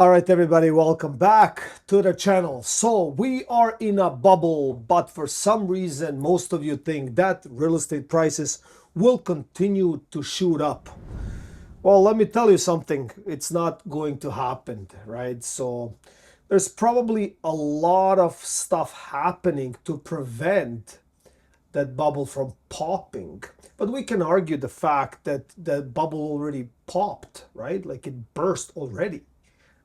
All right, everybody, welcome back to the channel. So we are in a bubble, but for some reason, most of you think that real estate prices will continue to shoot up. Well, let me tell you something. It's not going to happen, right? So there's probably a lot of stuff happening to prevent that bubble from popping. But we can argue the fact that the bubble already popped, right? Like it burst already,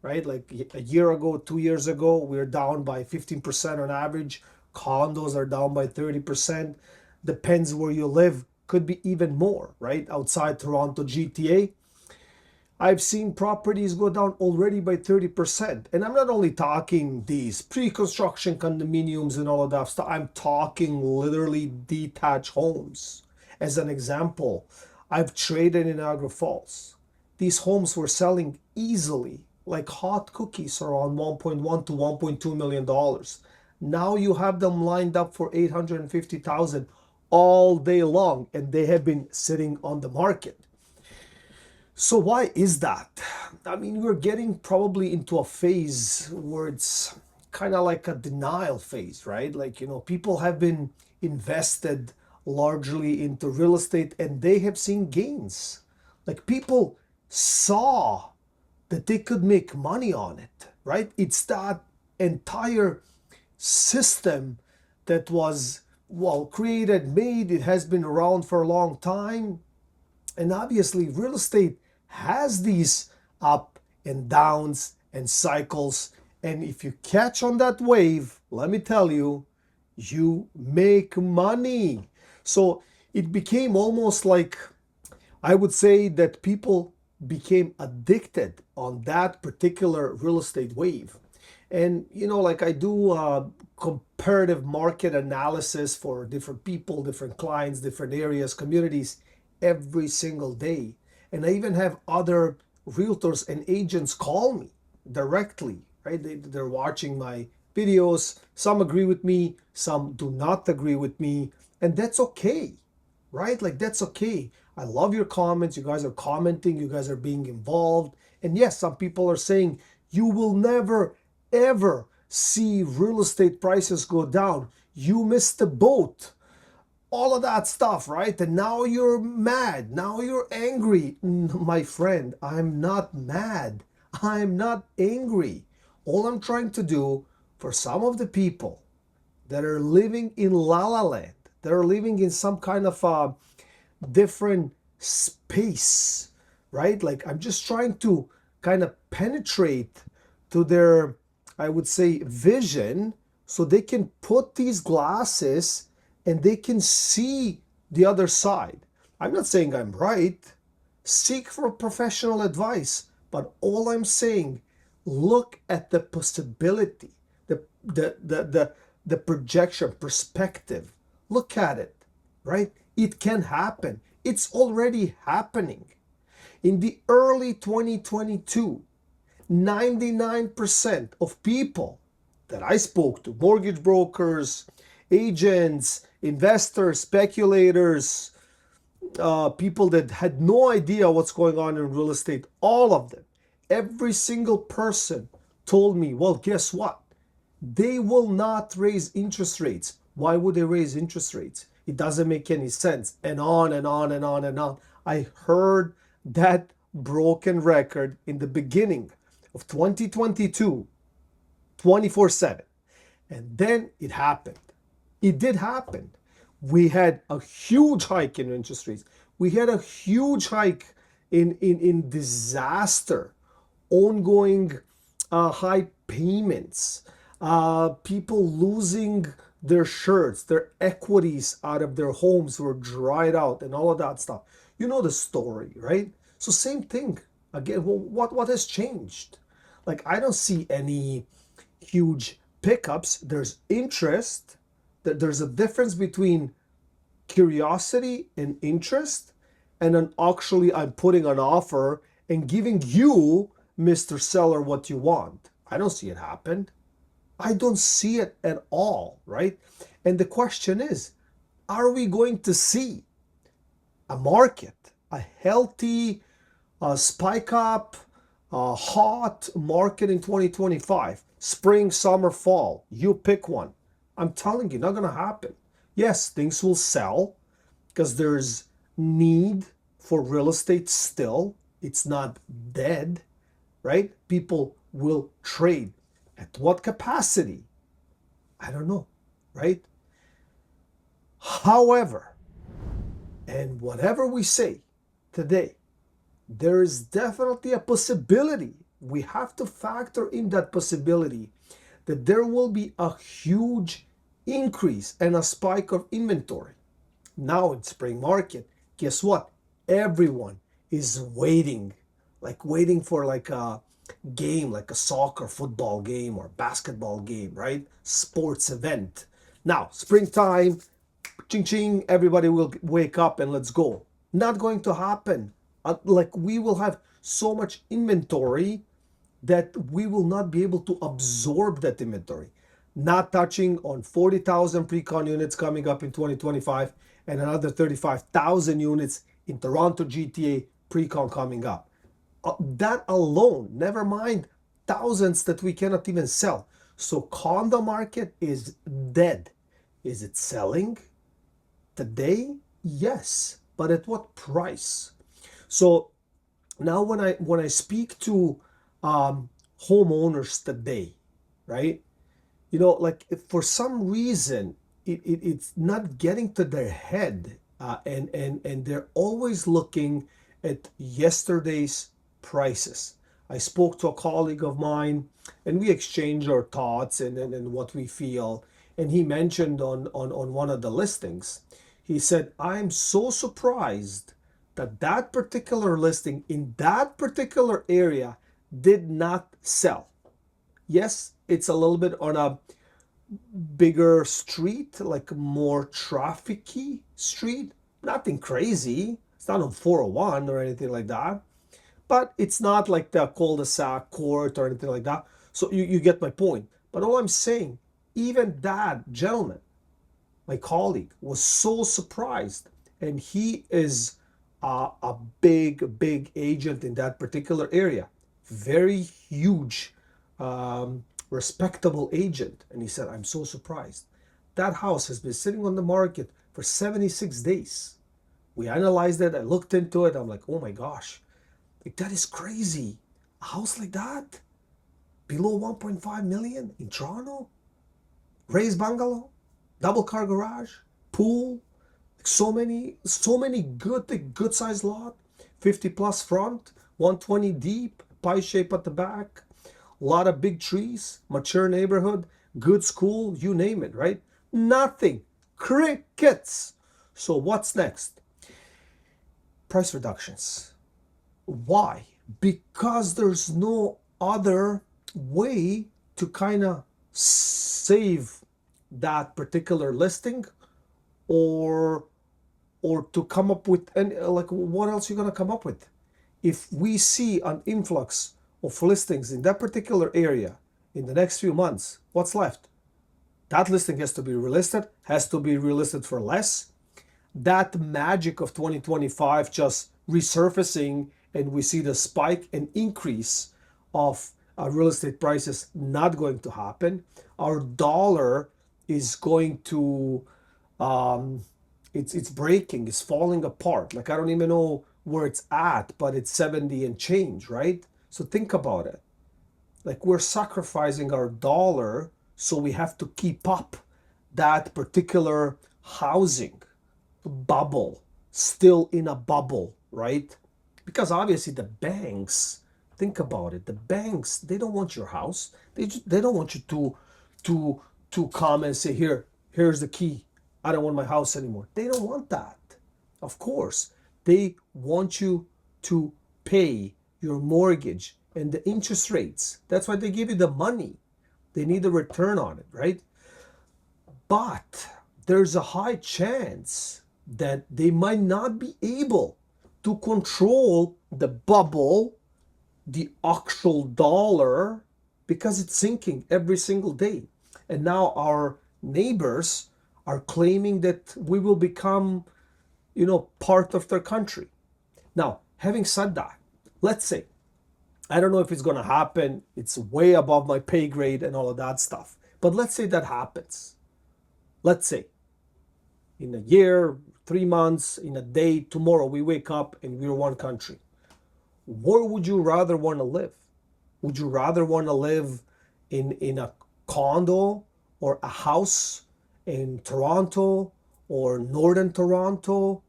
right? Like a year ago, 2 years ago, we are down by 15% on average. Condos are down by 30%. Depends where you live, could be even more, right? Outside Toronto, GTA. I've seen properties go down already by 30%. And I'm not only talking these pre-construction condominiums and all of that stuff, I'm talking literally detached homes. As an example, I've traded in Niagara Falls. These homes were selling easily, like hot cookies, around 1.1 to 1.2 million dollars. Now you have them lined up for 850,000 all day long, and they have been sitting on the market. So why is that? I mean, we're getting probably into a phase where it's kind of like a denial phase, right? Like, people have been invested largely into real estate and they have seen gains. Like people saw that they could make money on it, right? It's that entire system that was, well, created, made, it has been around for a long time. And obviously, real estate has these up and downs and cycles. And if you catch on that wave, let me tell you, you make money. So it became almost like, I would say that people became addicted on that particular real estate wave. And, like I do comparative market analysis for different people, different clients, different areas, communities every single day. And I even have other realtors and agents call me directly, right? They're watching my videos. Some agree with me, some do not agree with me. And that's okay, right? Like that's okay. I love your comments. You guys are commenting, you guys are being involved. And yes, some people are saying you will never ever see real estate prices go down. You missed the boat. All of that stuff, right? And now you're mad. Now you're angry. My friend, I'm not mad. I'm not angry. All I'm trying to do for some of the people that are living in La La Land, that are living in some kind of a different space, right? Like I'm just trying to kind of penetrate to their, I would say, vision so they can put these glasses and they can see the other side. I'm not saying I'm right. Seek for professional advice. But all I'm saying, look at the possibility, the projection, perspective. Look at it, right? It can happen. It's already happening. In the early 2022, 99% of people that I spoke to, mortgage brokers, agents, investors, speculators, people that had no idea what's going on in real estate, all of them, every single person told me, well, guess what? They will not raise interest rates. Why would they raise interest rates? It doesn't make any sense. And on and on and on and on. I heard that broken record in the beginning of 2022, 24/7. And then it happened. It did happen. We had a huge hike in interest rates. We had a huge hike in disaster, ongoing high payments, people losing their shirts, their equities out of their homes were dried out, and all of that stuff. You know the story, right? So same thing again. Well, what has changed? Like I don't see any huge pickups. There's interest. There's a difference between curiosity and interest, and then actually I'm putting an offer and giving you, Mr. Seller, what you want. I don't see it happen. I don't see it at all, right? And the question is, are we going to see a market, a healthy spike up, hot market in 2025, spring, summer, fall, you pick one. I'm telling you, not going to happen. Yes, things will sell because there's need for real estate still. It's not dead, right? People will trade. At what capacity? I don't know, right? However, and whatever we say today, there is definitely a possibility. We have to factor in that possibility that there will be a huge increase and a spike of inventory. Now in spring market, guess what? Everyone is waiting, like waiting for like a game, like a soccer, football game or basketball game, right? Sports event. Now, springtime, ching ching, everybody will wake up and let's go. Not going to happen. Like we will have so much inventory that we will not be able to absorb that inventory. Not touching on 40,000 pre-con units coming up in 2025 and another 35,000 units in Toronto GTA pre-con coming up. That alone, never mind thousands that we cannot even sell. So condo market is dead. Is it selling today? Yes, but at what price? So now when I speak to homeowners today, right? You know, like if for some reason it's not getting to their head, and they're always looking at yesterday's prices. I spoke to a colleague of mine, and we exchanged our thoughts and what we feel. And he mentioned on one of the listings, he said, "I'm so surprised that that particular listing in that particular area did not sell." Yes, it's a little bit on a bigger street, like more trafficy street. Nothing crazy. It's not on 401 or anything like that. But it's not like the cul-de-sac court or anything like that. So you get my point. But all I'm saying, even that gentleman, my colleague, was so surprised. And he is a big agent in that particular area. Very huge, respectable agent. And he said, "I'm so surprised. That house has been sitting on the market for 76 days. We analyzed it. I looked into it. I'm like, oh my gosh, like that is crazy. A house like that below 1.5 million in Toronto, raised bungalow, double car garage, pool, so many good sized lot, 50 plus front, 120 deep, pie shape at the back, a lot of big trees, mature neighborhood, good school, you name it, right? Nothing. Crickets. So what's next? Price reductions. Why? Because there's no other way to kind of save that particular listing, or to come up with, and like what else you gonna come up with? If we see an influx of listings in that particular area in the next few months, what's left? That listing has to be relisted for less. That magic of 2025 just resurfacing, and we see the spike and increase of real estate prices not going to happen. Our dollar is going to it's breaking, it's falling apart. Like I don't even know where it's at, but it's 70 and change, right? So think about it. Like we're sacrificing our dollar, so we have to keep up that particular housing bubble, still in a bubble, right? Because obviously the banks, think about it, the banks, they don't want your house. They don't want you to come and say, here's the key. I don't want my house anymore. They don't want that. Of course, they want you to pay your mortgage and the interest rates. That's why they give you the money. They need a return on it, right? But there's a high chance that they might not be able to control the bubble, the actual dollar, because it's sinking every single day. And now our neighbors are claiming that we will become, part of their country. Now, having said that, let's say I don't know if it's going to happen. It's way above my pay grade and all of that stuff. But let's say that happens. Let's say in a year, 3 months, in a day, tomorrow we wake up and we're one country. Where would you rather want to live? Would you rather want to live in a condo or a house in Toronto or northern Toronto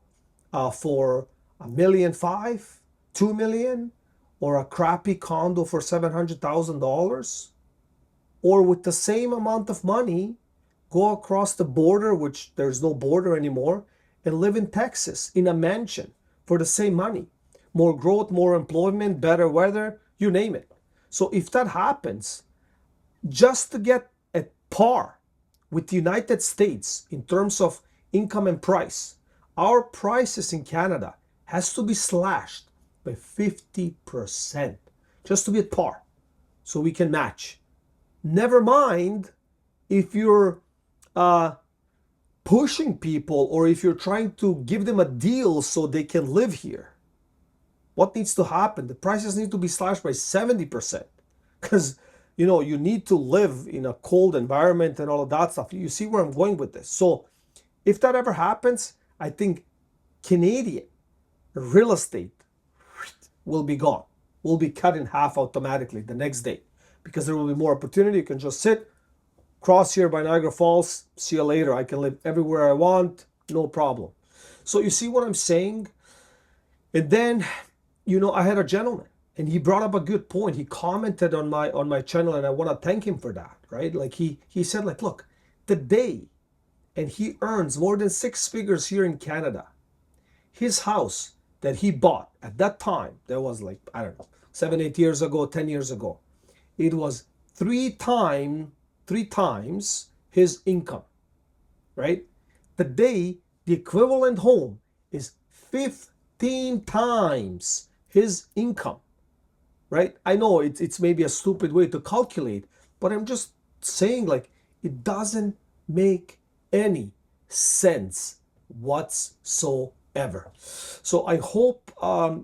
for 1.5 million, 2 million, or a crappy condo for $700,000? Or with the same amount of money, go across the border, which there's no border anymore, and live in Texas in a mansion for the same money. More growth, more employment, better weather, you name it. So if that happens, just to get at par with the United States in terms of income and price, our prices in Canada has to be slashed by 50% just to be at par so we can match. Never mind if you're pushing people or if you're trying to give them a deal so they can live here. What needs to happen? The prices need to be slashed by 70% because you need to live in a cold environment and all of that stuff. You see where I'm going with this. So if that ever happens, I think Canadian real estate will be gone, will be cut in half automatically the next day because there will be more opportunity. You can just sit, cross here by Niagara Falls, see you later. I can live everywhere I want, no problem. So you see what I'm saying? And then, I had a gentleman and he brought up a good point. He commented on my channel and I want to thank him for that, right? Like he said, like, look, the day, and he earns more than 6 figures here in Canada. His house that he bought at that time, that was like, I don't know, 7, 8 years ago, 10 years ago, it was three times his income, right? Today, the equivalent home is 15 times his income, right? I know it's maybe a stupid way to calculate, but I'm just saying, like, it doesn't make any sense whatsoever. So I hope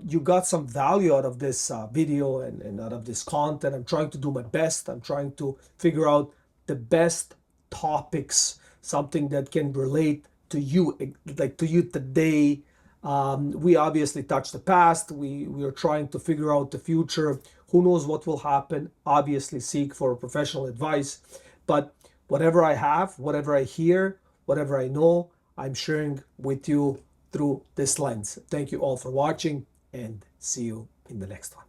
you got some value out of this video and out of this content. I'm trying to do my best. I'm trying to figure out the best topics, something that can relate to you, like to you today. We obviously touched the past. We are trying to figure out the future. Who knows what will happen? Obviously, seek for professional advice. But whatever I have, whatever I hear, whatever I know, I'm sharing with you through this lens. Thank you all for watching and see you in the next one.